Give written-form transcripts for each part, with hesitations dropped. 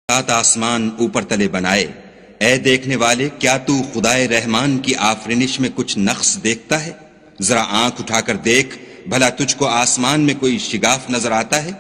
सात आसमान ऊपर तले बनाए। ए देखने वाले, क्या तू खुदाए रहमान की आफरीनिश में कुछ नक्स देखता है? जरा आंख उठाकर देख, भला तुझको आसमान में कोई शिगाफ नजर आता है?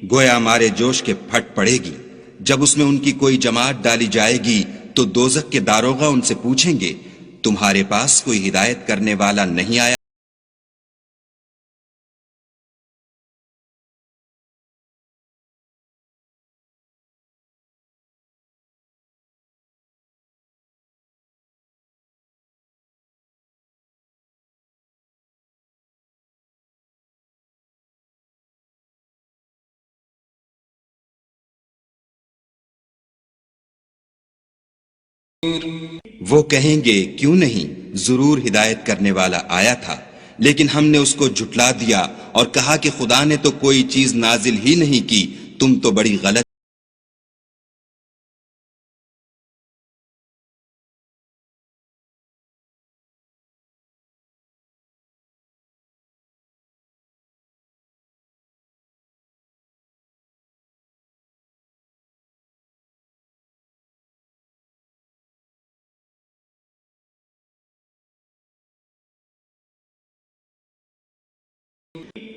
गोया मारे जोश के फट पड़ेगी। जब उसमें उनकी कोई जमात डाली जाएगी तो दोजख के दारोगा उनसे पूछेंगे, तुम्हारे पास कोई हिदायत करने वाला नहीं आया? वो कहेंगे, क्यों नहीं, जरूर हिदायत करने वाला आया था, लेकिन हमने उसको झुटला दिया और कहा कि खुदा ने तो कोई चीज नाजिल ही नहीं की, तुम तो बड़ी गलत।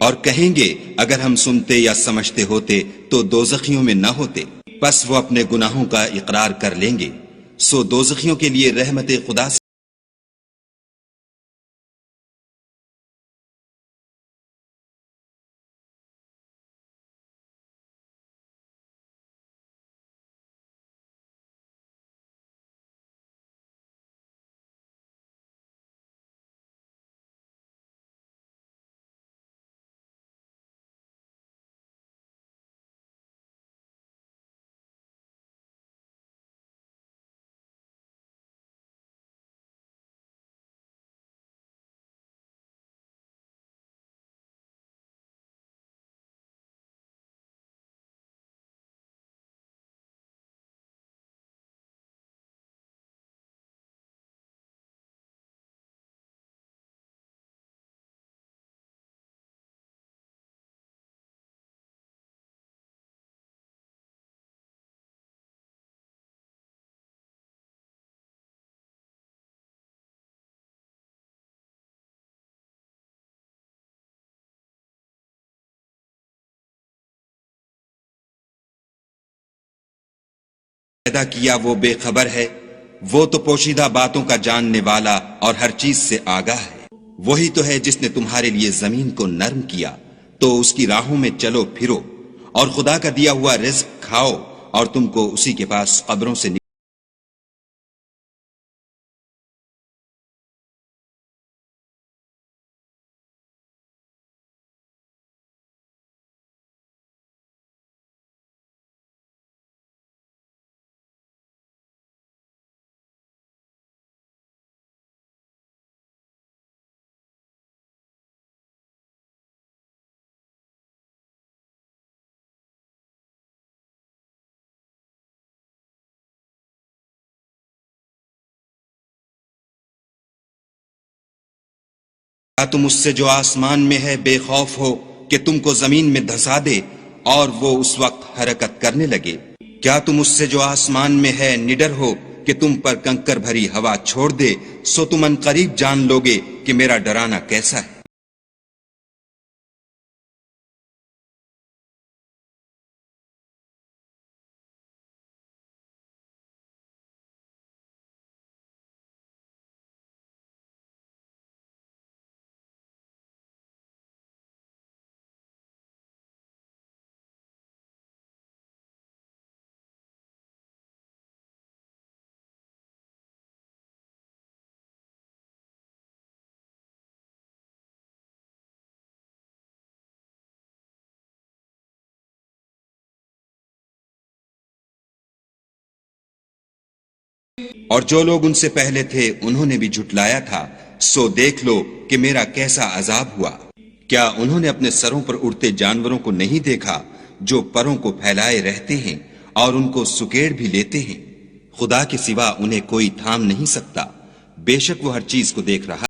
और कहेंगे, अगर हम सुनते या समझते होते तो दोजखियों में न होते। बस वो अपने गुनाहों का इकरार कर लेंगे। सो दोजखियों के लिए रहमत खुदा से पैदा किया वो बेखबर है। वो तो पोशीदा बातों का जानने वाला और हर चीज से आगाह है। वही तो है जिसने तुम्हारे लिए जमीन को नर्म किया, तो उसकी राहों में चलो फिरो और खुदा का दिया हुआ रिज्क खाओ और तुमको उसी के पास कब्रों से क्या तुम उससे जो आसमान में है बेखौफ हो कि तुमको जमीन में धंसा दे और वो उस वक्त हरकत करने लगे? क्या तुम उससे जो आसमान में है निडर हो कि तुम पर कंकर भरी हवा छोड़ दे, सो तुम अनकरीब जान लोगे कि मेरा डराना कैसा है। और जो लोग उनसे पहले थे उन्होंने भी झुटलाया था, सो देख लो कि मेरा कैसा अजाब हुआ। क्या उन्होंने अपने सरों पर उड़ते जानवरों को नहीं देखा जो परों को फैलाए रहते हैं और उनको सुकेड़ भी लेते हैं? खुदा के सिवा उन्हें कोई थाम नहीं सकता। बेशक वो हर चीज को देख रहा।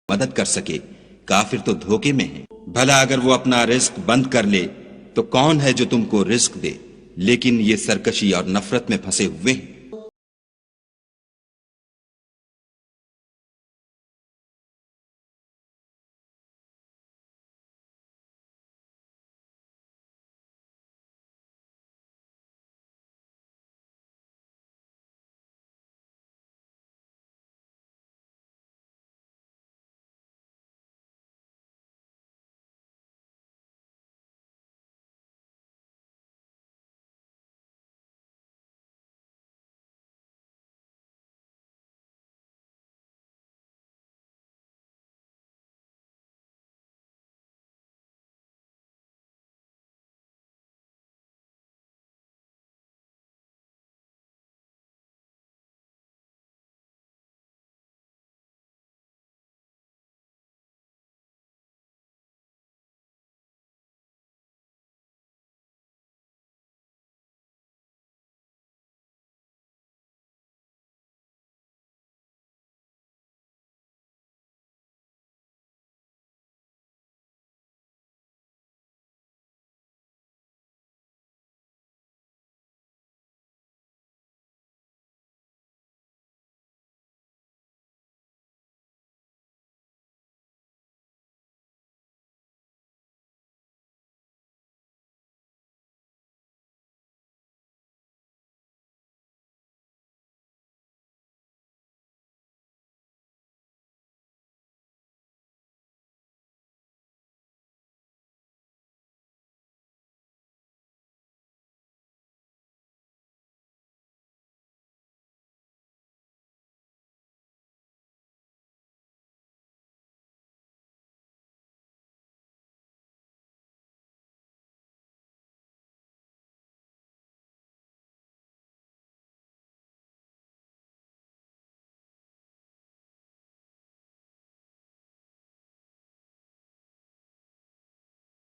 मदद कर सके, काफिर तो धोखे में है। भला अगर वो अपना रिस्क बंद कर ले तो कौन है जो तुमको रिस्क दे? लेकिन ये सरकशी और नफरत में फंसे हुए हैं।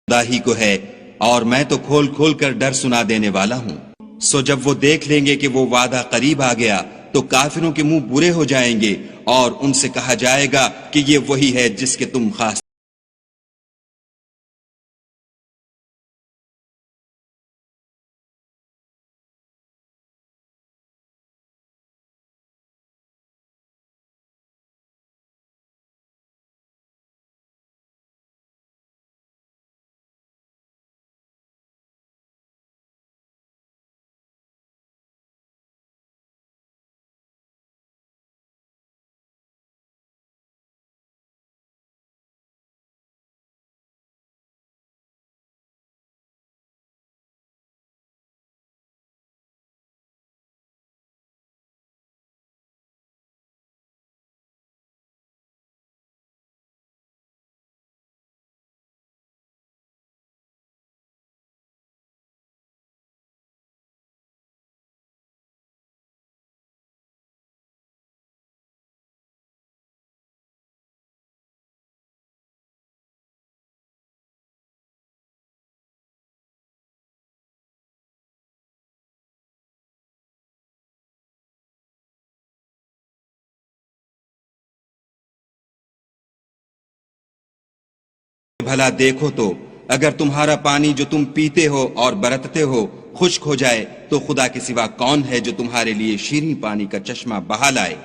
खुदा ही को है, और मैं तो खोल खोल कर डर सुना देने वाला हूं। सो जब वो देख लेंगे कि वो वादा करीब आ गया तो काफिरों के मुंह बुरे हो जाएंगे और उनसे कहा जाएगा कि ये वही है जिसके तुम खास भला देखो तो अगर तुम्हारा पानी जो तुम पीते हो और बरतते हो खुश्क हो जाए तो खुदा के सिवा कौन है जो तुम्हारे लिए शीरीं पानी का चश्मा बहा लाए।